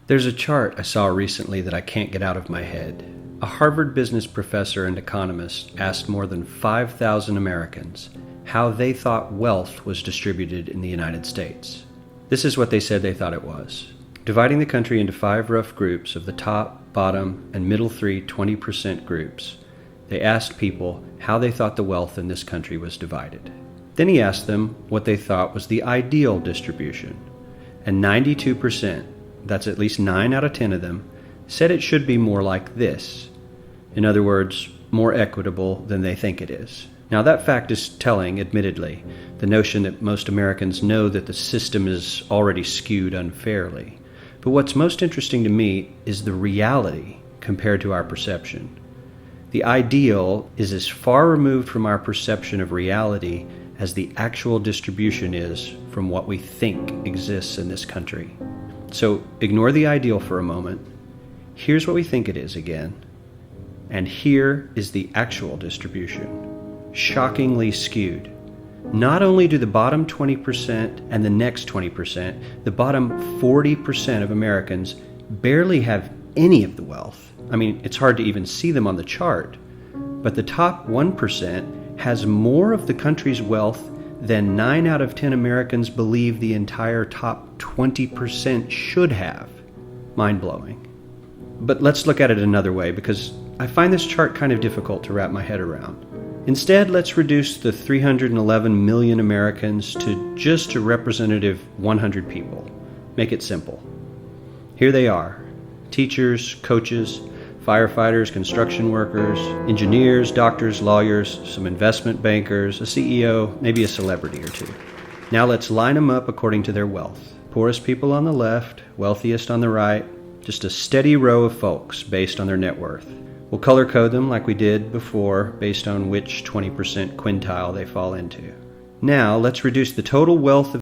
There's a chart I saw recently that I can't get out of my head. A Harvard business professor and economist asked more than 5,000 Americans how they thought wealth was distributed in the United States. This is what they said they thought it was. Dividing the country into 5 rough groups of the top, bottom, and middle 3 20% groups, they asked people how they thought the wealth in this country was divided. Then he asked them what they thought was the ideal distribution, and 92%, that's at least 9 out of 10 of them, said it should be more like this. In other words, more equitable than they think it is. Now that fact is telling, admittedly, the notion that most Americans know that the system is already skewed unfairly. But what's most interesting to me is the reality compared to our perception. The ideal is as far removed from our perception of reality as the actual distribution is from what we think exists in this country. So ignore the ideal for a moment. Here's what we think it is again. And here is the actual distribution. Shockingly skewed. Not only do the bottom 20% and the next 20%, the bottom 40% of Americans barely have any of the wealth. I mean, it's hard to even see them on the chart. But the top 1% has more of the country's wealth than 9 out of 10 Americans believe the entire top 20% should have. Mind-blowing. But let's look at it another way, because I find this chart kind of difficult to wrap my head around. Instead, let's reduce the 311 million Americans to just a representative 100 people. Make it simple. Here they are: teachers, coaches, firefighters, construction workers, engineers, doctors, lawyers, some investment bankers, a CEO, maybe a celebrity or two. Now let's line them up according to their wealth. Poorest people on the left, wealthiest on the right, just a steady row of folks based on their net worth. We'll color code them like we did before based on which 20% quintile they fall into. Now let's reduce the total wealth of